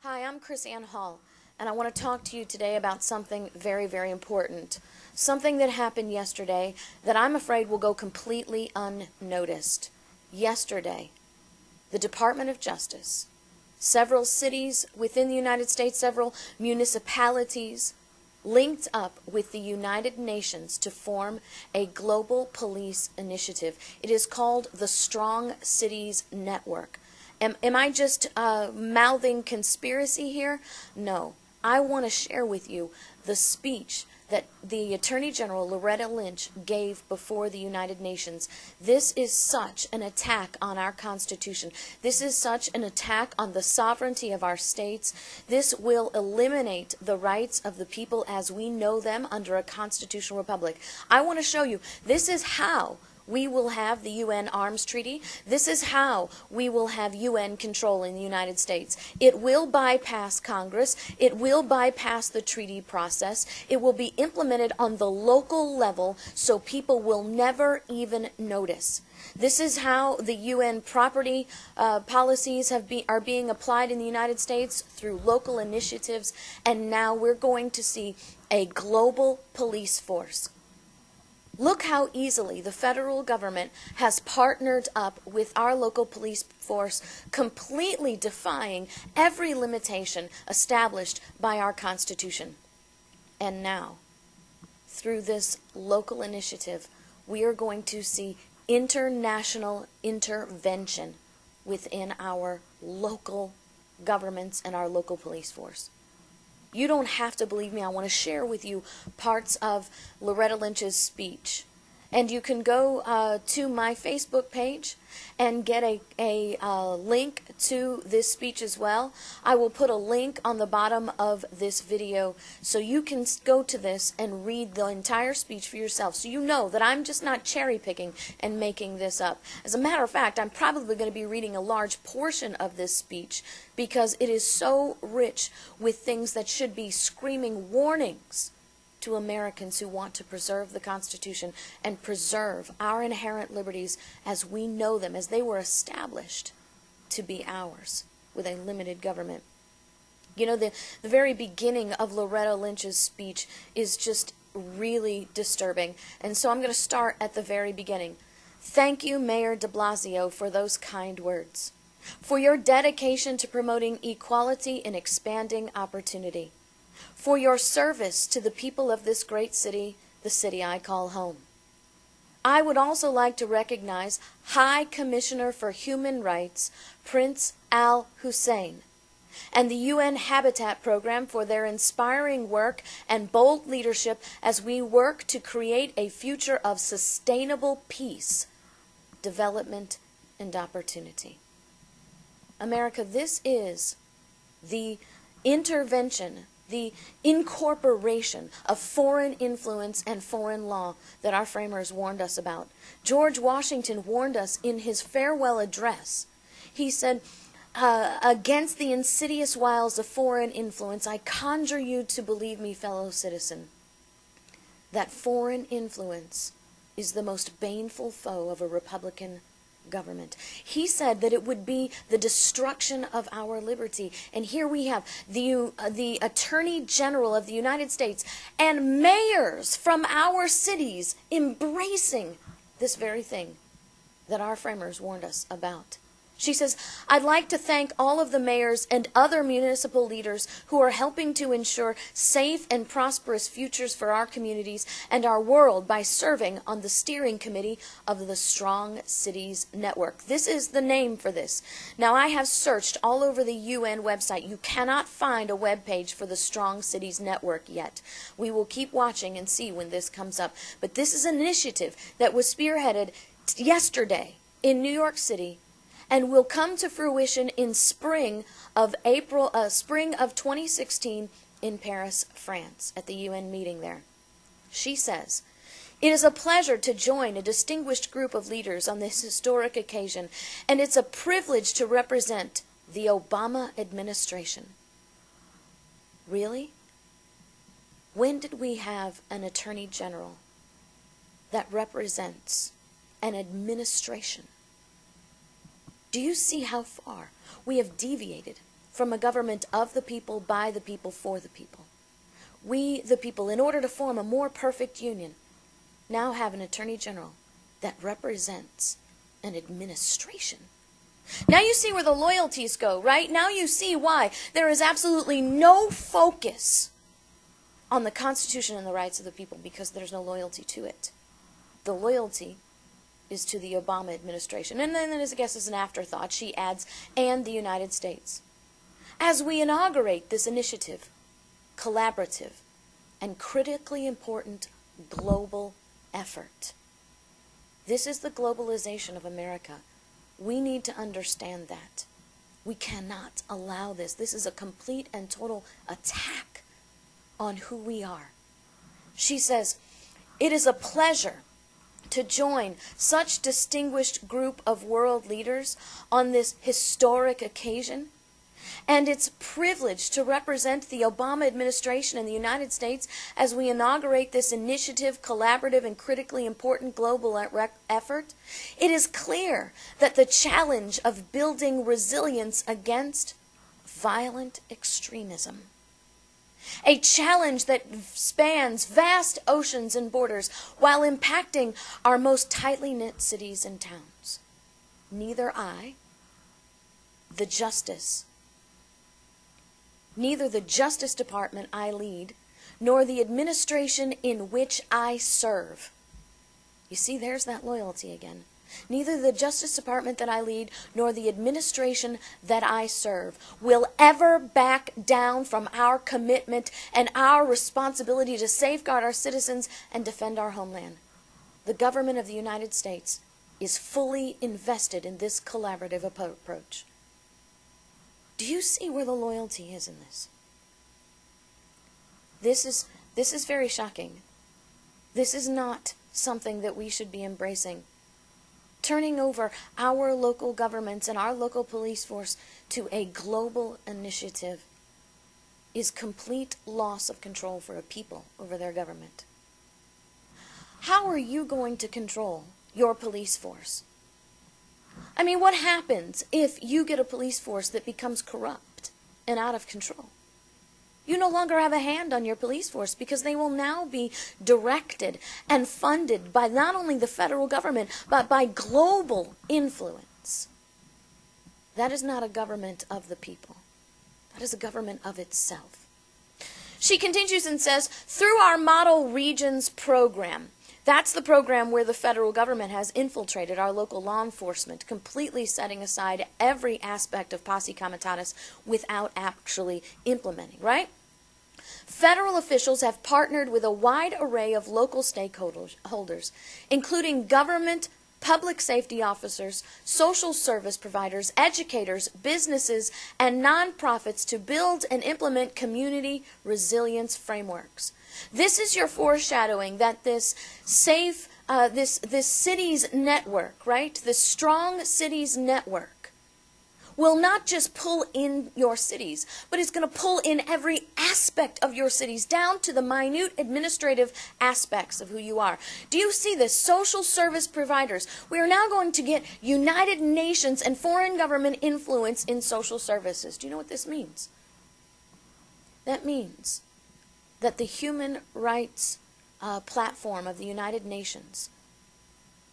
Hi, I'm Chris Ann Hall, and I want to talk to you today about something very, very important. Something that happened yesterday that I'm afraid will go completely unnoticed. Yesterday, the Department of Justice, several cities within the United States, several municipalities, linked up with the United Nations to form a global police initiative. It is called the Strong Cities Network. Am I just mouthing conspiracy here? No. I want to share with you the speech that the Attorney General Loretta Lynch gave before the United Nations. This is such an attack on our Constitution. This is such an attack on the sovereignty of our states. This will eliminate the rights of the people as we know them under a constitutional republic. I want to show you, this is how we will have the UN Arms Treaty. This is how we will have UN control in the United States. It will bypass Congress. It will bypass the treaty process. It will be implemented on the local level so people will never even notice. This is how the UN property policies are being applied in the United States through local initiatives, and now we're going to see a global police force. Look how easily the federal government has partnered up with our local police force, completely defying every limitation established by our Constitution. And now, through this local initiative, we are going to see international intervention within our local governments and our local police force. You don't have to believe me. I want to share with you parts of Loretta Lynch's speech. And you can go to my Facebook page and get a link to this speech as well. I will put a link on the bottom of this video so you can go to this and read the entire speech for yourself, so you know that I'm just not cherry picking and making this up. As a matter of fact, I'm probably going to be reading a large portion of this speech because it is so rich with things that should be screaming warnings to Americans who want to preserve the Constitution and preserve our inherent liberties as we know them, as they were established to be ours with a limited government. You know, the very beginning of Loretta Lynch's speech is just really disturbing. And so I'm going to start at the very beginning. Thank you, Mayor de Blasio, for those kind words, for your dedication to promoting equality and expanding opportunity, for your service to the people of this great city, the city I call home. I would also like to recognize High Commissioner for Human Rights, Prince Al Hussein, and the UN Habitat Program for their inspiring work and bold leadership as we work to create a future of sustainable peace, development, and opportunity. America, this is the intervention, the incorporation of foreign influence and foreign law that our framers warned us about. George Washington warned us in his farewell address. He said, against the insidious wiles of foreign influence, I conjure you to believe me, fellow citizen, that foreign influence is the most baneful foe of a Republican government. He said that it would be the destruction of our liberty. And here we have the Attorney General of the United States and mayors from our cities embracing this very thing that our framers warned us about. She says, I'd like to thank all of the mayors and other municipal leaders who are helping to ensure safe and prosperous futures for our communities and our world by serving on the steering committee of the Strong Cities Network. This is the name for this. Now, I have searched all over the UN website. You cannot find a web page for the Strong Cities Network yet. We will keep watching and see when this comes up. But this is an initiative that was spearheaded yesterday in New York City and will come to fruition in spring of 2016 in Paris, France, at the UN meeting there. She says, it is a pleasure to join a distinguished group of leaders on this historic occasion, and it's a privilege to represent the Obama administration. Really? When did we have an Attorney General that represents an administration? Do you see how far we have deviated from a government of the people, by the people, for the people. We, the people, in order to form a more perfect union, now have an Attorney General that represents an administration. Now you see where the loyalties go, right? Now you see why there is absolutely no focus on the Constitution and the rights of the people, because there's no loyalty to it. The loyalty is to the Obama administration. And then, I guess as an afterthought, she adds, and the United States. As we inaugurate this initiative, collaborative, and critically important global effort. This is the globalization of America. We need to understand that. We cannot allow this. This is a complete and total attack on who we are. She says, it is a pleasure to join such distinguished group of world leaders on this historic occasion. And it's a privilege to represent the Obama administration in the United States as we inaugurate this initiative, collaborative, and critically important global effort. It is clear that the challenge of building resilience against violent extremism, a challenge that spans vast oceans and borders while impacting our most tightly knit cities and towns. Neither the Justice Department I lead, nor the administration in which I serve. You see, there's that loyalty again. Neither the Justice Department that I lead, nor the administration that I serve will ever back down from our commitment and our responsibility to safeguard our citizens and defend our homeland. The government of the United States is fully invested in this collaborative approach. Do you see where the loyalty is in this? This is very shocking. This is not something that we should be embracing. Turning over our local governments and our local police force to a global initiative is complete loss of control for a people over their government. How are you going to control your police force? I mean, what happens if you get a police force that becomes corrupt and out of control? You no longer have a hand on your police force because they will now be directed and funded by not only the federal government, but by global influence. That is not a government of the people. That is a government of itself. She continues and says, through our Model Regions program, that's the program where the federal government has infiltrated our local law enforcement, completely setting aside every aspect of posse comitatus without actually implementing, right? Federal officials have partnered with a wide array of local stakeholders, including government, public safety officers, social service providers, educators, businesses, and nonprofits to build and implement community resilience frameworks. This is your foreshadowing that this cities network, right? This strong cities network will not just pull in your cities, but it's going to pull in every aspect of your cities, down to the minute administrative aspects of who you are. Do you see this? Social service providers. We are now going to get United Nations and foreign government influence in social services. Do you know what this means? That means that the human rights platform of the United Nations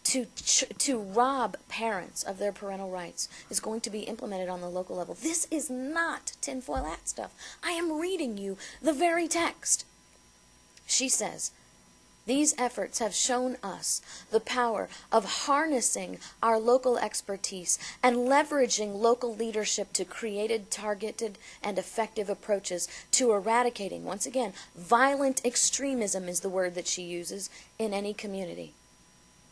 to rob parents of their parental rights is going to be implemented on the local level. This is not tinfoil hat stuff. I am reading you the very text. She says, these efforts have shown us the power of harnessing our local expertise and leveraging local leadership to create targeted and effective approaches to eradicating, once again, violent extremism is the word that she uses, in any community.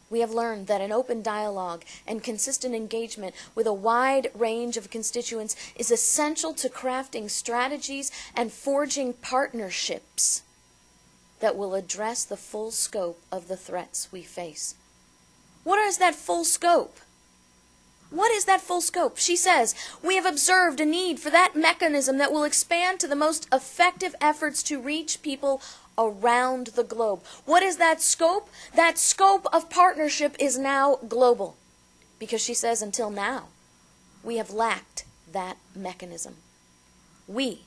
We have learned that an open dialogue and consistent engagement with a wide range of constituents is essential to crafting strategies and forging partnerships that will address the full scope of the threats we face. What is that full scope? What is that full scope? She says, we have observed a need for that mechanism that will expand to the most effective efforts to reach people around the globe. What is that scope? That scope of partnership is now global. Because she says until now, we have lacked that mechanism. we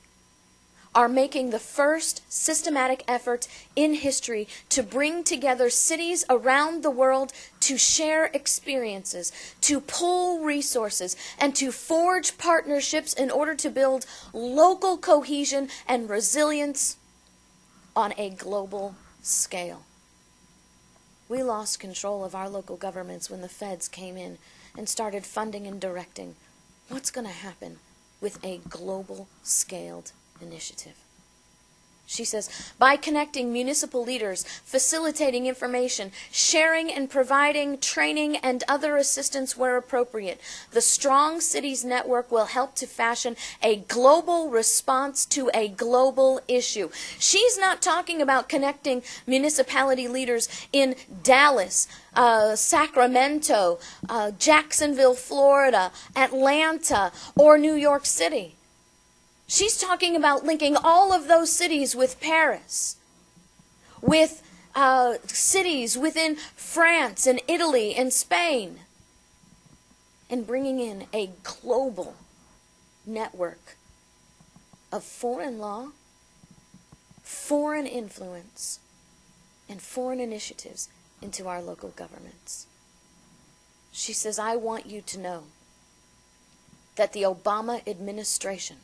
are making the first systematic effort in history to bring together cities around the world to share experiences, to pool resources, and to forge partnerships in order to build local cohesion and resilience on a global scale. We lost control of our local governments when the feds came in and started funding and directing. What's going to happen with a global scaled initiative? She says, by connecting municipal leaders, facilitating information, sharing and providing training and other assistance where appropriate, the Strong Cities Network will help to fashion a global response to a global issue. She's not talking about connecting municipality leaders in Dallas, Sacramento, Jacksonville, Florida, Atlanta, or New York City. She's talking about linking all of those cities with Paris, with cities within France and Italy and Spain, and bringing in a global network of foreign law, foreign influence, and foreign initiatives into our local governments. She says, I want you to know that the Obama administration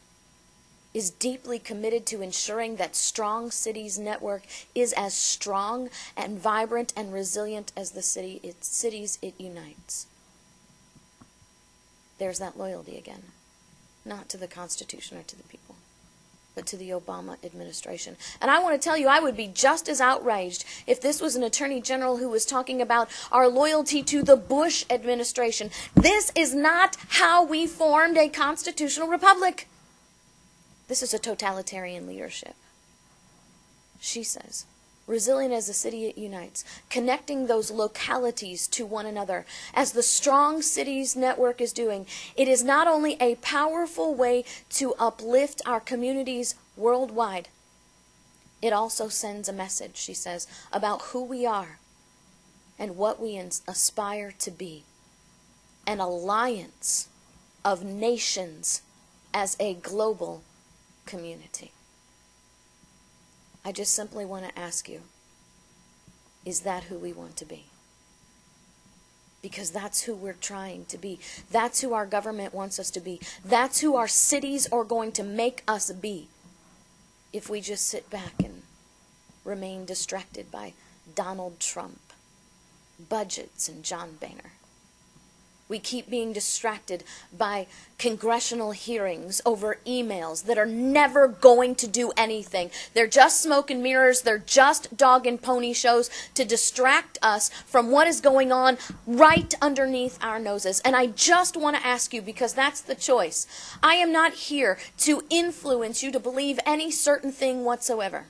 is deeply committed to ensuring that Strong Cities Network is as strong and vibrant and resilient as the cities it unites. There's that loyalty again, not to the Constitution or to the people, but to the Obama administration. And I want to tell you, I would be just as outraged if this was an Attorney General who was talking about our loyalty to the Bush administration. This is not how we formed a constitutional republic. This is a totalitarian leadership. She says, resilient as the city it unites, connecting those localities to one another, as the Strong Cities Network is doing, it is not only a powerful way to uplift our communities worldwide, it also sends a message, she says, about who we are and what we aspire to be. An alliance of nations as a global community. I just simply want to ask you, is that who we want to be? Because that's who we're trying to be. That's who our government wants us to be. That's who our cities are going to make us be if we just sit back and remain distracted by Donald Trump, budgets, and John Boehner. We keep being distracted by congressional hearings over emails that are never going to do anything. They're just smoke and mirrors. They're just dog and pony shows to distract us from what is going on right underneath our noses. And I just want to ask you, because that's the choice. I am not here to influence you to believe any certain thing whatsoever.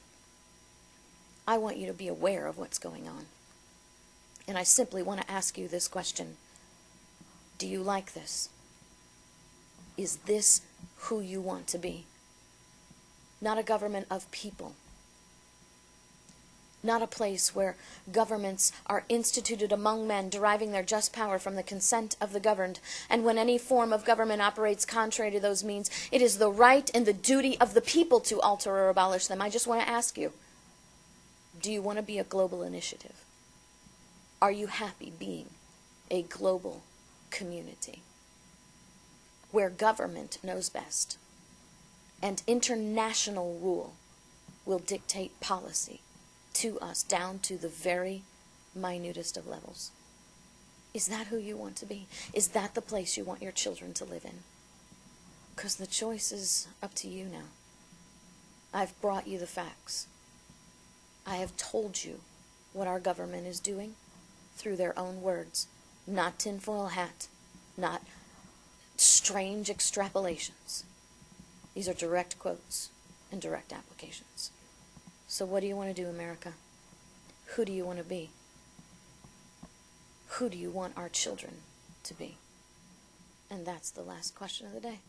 I want you to be aware of what's going on. And I simply want to ask you this question. Do you like this? Is this who you want to be? Not a government of people. Not a place where governments are instituted among men, deriving their just power from the consent of the governed. And when any form of government operates contrary to those means, it is the right and the duty of the people to alter or abolish them. I just want to ask you, do you want to be a global initiative? Are you happy being a global community where government knows best and international rule will dictate policy to us down to the very minutest of levels? Is that who you want to be? Is that the place you want your children to live in? Because the choice is up to you now. I've brought you the facts. I have told you what our government is doing through their own words. Not tinfoil hat, not strange extrapolations. These are direct quotes and direct applications. So what do you want to do, America? Who do you want to be? Who do you want our children to be? And that's the last question of the day.